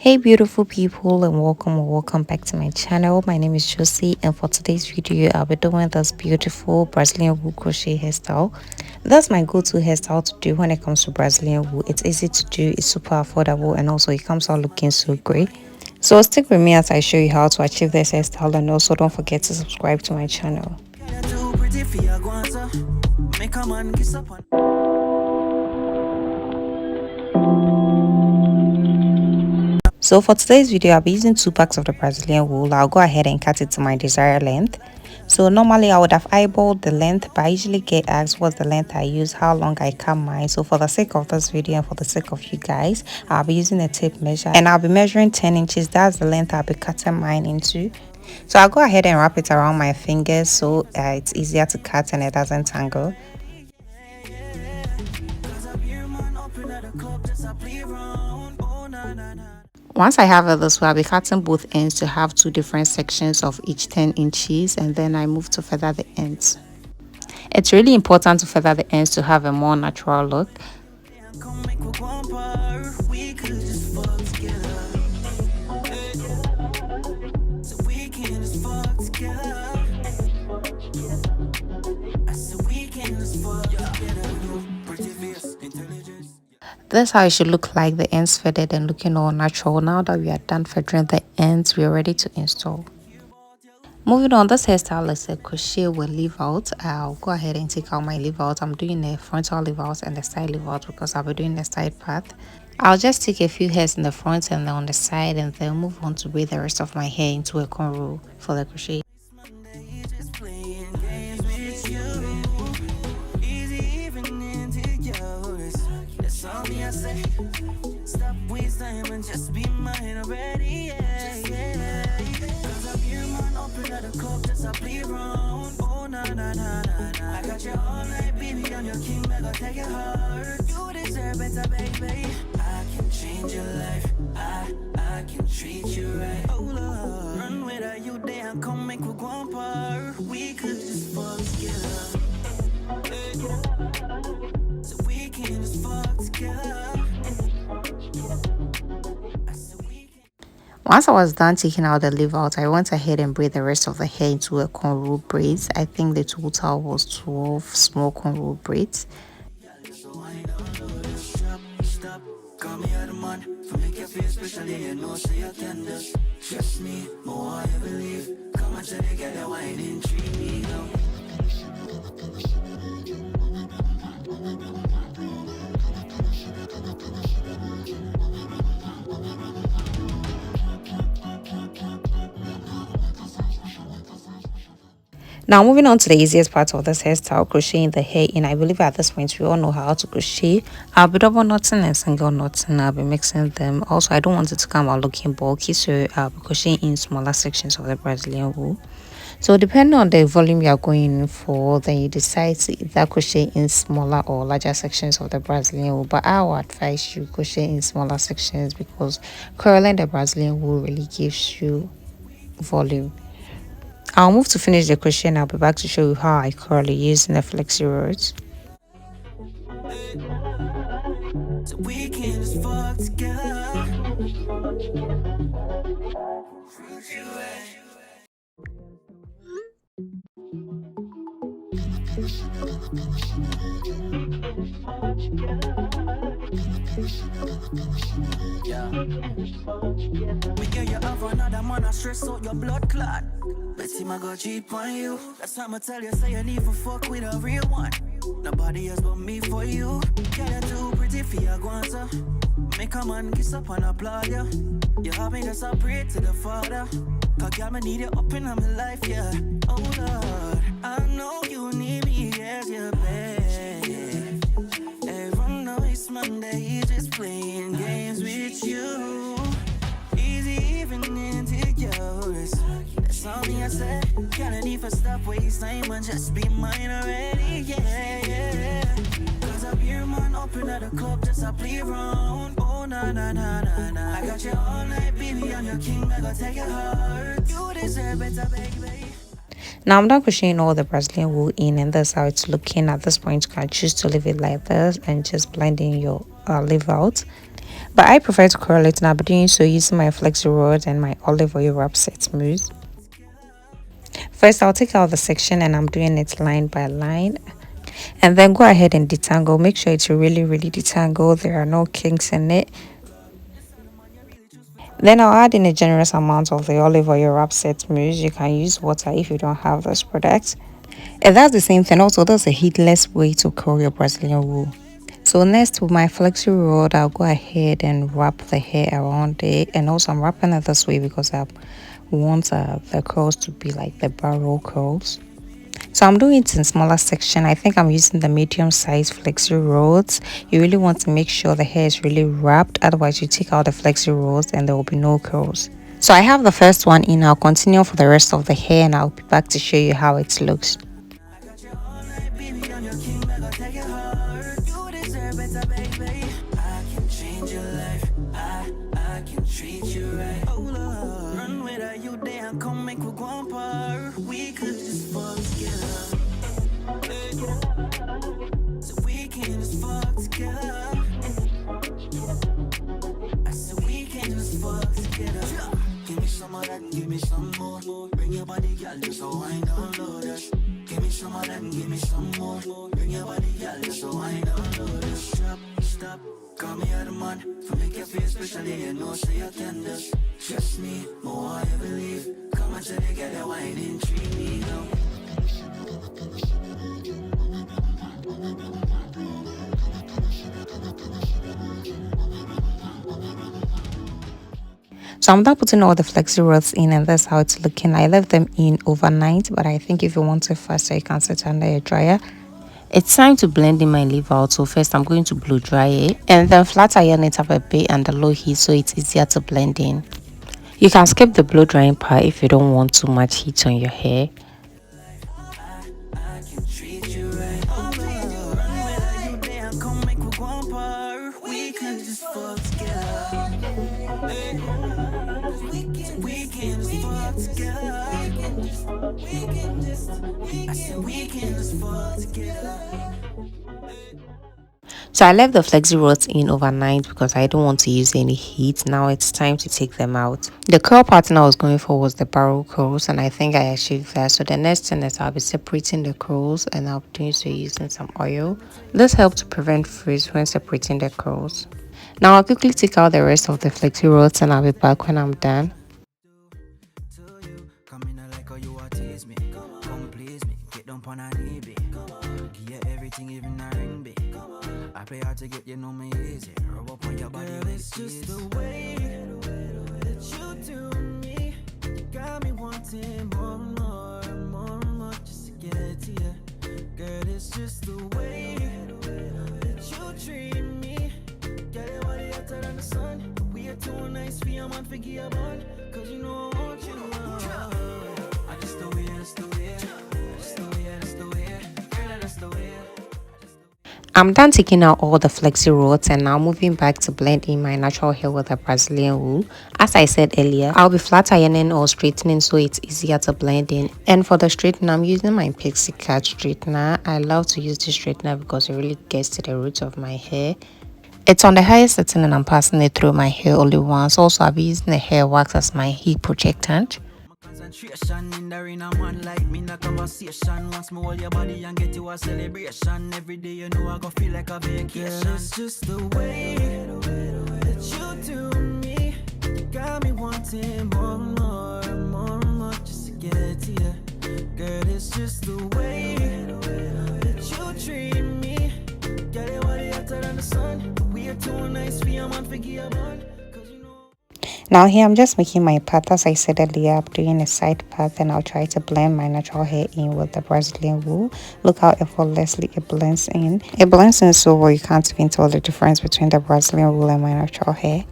Hey beautiful people, and welcome back to my channel. My name is Josie, and for today's video I'll be doing this beautiful Brazilian wool crochet hairstyle. That's my go-to hairstyle to do when it comes to Brazilian wool. It's easy to do, it's super affordable, and also it comes out looking so great. So stick with me as I show you how to achieve this hairstyle, and also don't forget to subscribe to my channel. So for today's video, I'll be using 2 packs of the Brazilian wool. I'll go ahead and cut it to my desired length. So normally I would have eyeballed the length, but I usually get asked what's the length I use, how long I cut mine. So for the sake of this video and for the sake of you guys, I'll be using a tape measure and I'll be measuring 10 inches. That's the length I'll be cutting mine into. So I'll go ahead and wrap it around my fingers so it's easier to cut and it doesn't tangle. Once I have it this way, I'll be cutting both ends to have 2 different sections of each 10 inches, and then I move to feather the ends. It's really important to feather the ends to have a more natural look. That's how it should look like, the ends feathered and looking all natural. Now that we are done feathering the ends, we are ready to install. Moving on, this hairstyle is a crochet with leave out. I'll go ahead and take out my leave out. I'm doing a frontal leave out and a side leave out because I'll be doing the side part. I'll just take a few hairs in the front and then on the side, and then move on to braid the rest of my hair into a cornrow for the crochet. Stop waste time and just be mine already, Cause I'm here, man, open at the club, just a play around. Oh, na na na na na. I got you all night, baby, I'm your king, I gotta take your heart. You deserve better, baby. I can change your life, I can treat you right. Oh, Lord, run with you there, come make we go on par. We could just fuck together. So we can just fuck together. Once I was done taking out the leave out, I went ahead and braid the rest of the hair into a cornrow braids. I think the total was 12 small cornrow braids. Trust me, more I believe. Come on together, wine and treat me. Now moving on to the easiest part of this hairstyle, crocheting the hair in. I believe at this point we all know how to crochet. I'll be double knotting and single knotting. I'll be mixing them. Also, I don't want it to come out looking bulky, so I'll be crocheting in smaller sections of the Brazilian wool. So depending on the volume you are going in for, then you decide to either crochet in smaller or larger sections of the Brazilian wool. But I would advise you crochet in smaller sections because curling the Brazilian wool really gives you volume. I'll move to finish the crochet and I'll be back to show you how I curl it using the flexi rods. So we can just fuck together. Yeah. You have another man, I stress out your blood clot. Let's see my God cheap on you. That's time I tell you, say you need to fuck with a real one. Nobody else but me for you. Girl, you're too pretty for your guanta. Make a man kiss up and applaud you. You have me just a pray to the Father. Cause girl, me need you up in my life, yeah. Oh Lord, I know you need me as your babe. Everyone knows it's Monday, just playing games with you. Easy even into yours. That's all me I said. Can't need for stop waste time and just be mine already, yeah. Cause I'm here, man, open at the club, just a play around. Oh, na na na na na. I got you all night, baby, I'm your king, I gotta take your heart. You deserve better, baby. Now I'm done crocheting all the Brazilian wool in, and that's how it's looking. At this point, you can choose to leave it like this and just blend in your leave out. But I prefer to curl it, and I'll be doing so using my flexi rod and my olive oil wrap set mousse. First, I'll take out the section and I'm doing it line by line. And then go ahead and detangle. Make sure it's really detangled. There are no kinks in it. Then I'll add in a generous amount of the olive oil wrap set mousse. You can use water if you don't have this product. And that's the same thing. Also, that's a heatless way to curl your Brazilian wool. So next, with my flexi rod, I'll go ahead and wrap the hair around it. And also I'm wrapping it this way because I want the curls to be like the barrel curls. So I'm doing it in smaller section. I think I'm using the medium size flexi rods. You really want to make sure the hair is really wrapped, otherwise you take out the flexi rods and there will be no curls. So I have the first one in. I'll continue for the rest of the hair and I'll be back to show you how it looks. Give me some more. Bring your body, girl, just so I download us. Give me some of that and give me some more. Bring your body, girl, just so I download us. Stop, call me out of man. For make you feel special, you know, say you can just trust me, more I believe. Come on, together, wine and treat me now. So I'm done putting all the flexi rods in and that's how it's looking. I left them in overnight, but I think if you want it faster, you can set it under a dryer. It's time to blend in my leaf out. So first I'm going to blow dry it and then flat iron it up a bit under low heat so it's easier to blend in. You can skip the blow drying part if you don't want too much heat on your hair. So I left the flexi rods in overnight because I don't want to use any heat. Now it's time to take them out. The curl pattern I was going for was the barrel curls and I think I achieved that. So the next thing is I'll be separating the curls and I'll be doing so using some oil. This helps to prevent frizz when separating the curls. Now I'll quickly take out the rest of the flexi rods and I'll be back when I'm done. I play hard to get you know me easy. Rub up on your body, girl, it's just the way that you do me. You got me wanting more and more and more and more just to get to you. Girl, it's just the way that you treat me. Get it while you're hotter than the sun. We are too nice for your man, forgive your bond. Cause you know I want you. I just the way, that's the way. That's the way, that's the way. Girl, that's the way. I'm done taking out all the flexi rods and now moving back to blend in my natural hair with the Brazilian wool. As I said earlier, I'll be flat ironing or straightening so it's easier to blend in. And for the straightener, I'm using my pixie cut straightener. I love to use this straightener because it really gets to the roots of my hair. It's on the highest setting and I'm passing it through my hair only once. Also, I'll be using the hair wax as my heat protectant. Concentration in the arena, man like me in a conversation. Once more hold your body and get you a celebration. Every day you know I go feel like a vacation. Girl, it's just the way that you do me. You got me wanting more and more and more and more just to get to you. Girl, it's just the way that you treat me. Get it while you're hotter than the sun. We are too nice for your man, forgive your bond. Now here I'm just making my part. As I said earlier, I'm doing a side part and I'll try to blend my natural hair in with the Brazilian wool. Look how effortlessly it blends in. It blends in so well you can't even tell the difference between the Brazilian wool and my natural hair.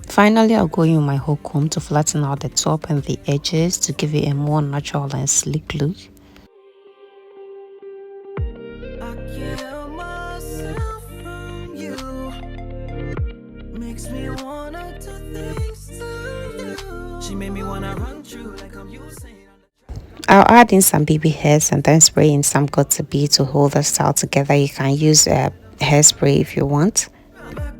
Finally, I'll go in with my whole comb to flatten out the top and the edges to give it a more natural and sleek look. I'll add in some baby hairs and then spray in some got to be to hold the style together. You can use hairspray if you want.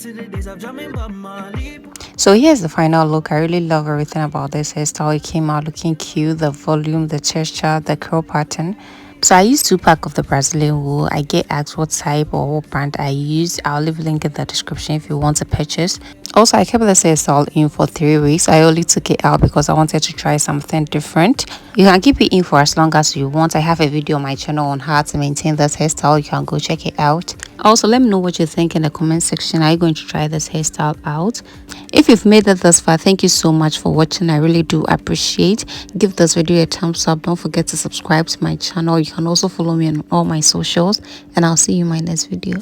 to the days of drumming Bob Marley. So here's the final look. I really love everything about this hairstyle. It came out looking cute, the volume, the texture, the curl pattern. So I used 2 pack of the Brazilian wool. I get asked what type or what brand I use. I'll leave a link in the description if you want to purchase. Also, I kept this hairstyle in for 3 weeks. I only took it out because I wanted to try something different. You can keep it in for as long as you want. I have a video on my channel on how to maintain this hairstyle. You can go check it out. Also, let me know what you think in the comment section. Are you going to try this hairstyle out? If you've made it thus far, thank you so much for watching. I really do appreciate. Give this video a thumbs up. Don't forget to subscribe to my channel. You can also follow me on all my socials, and I'll see you in my next video.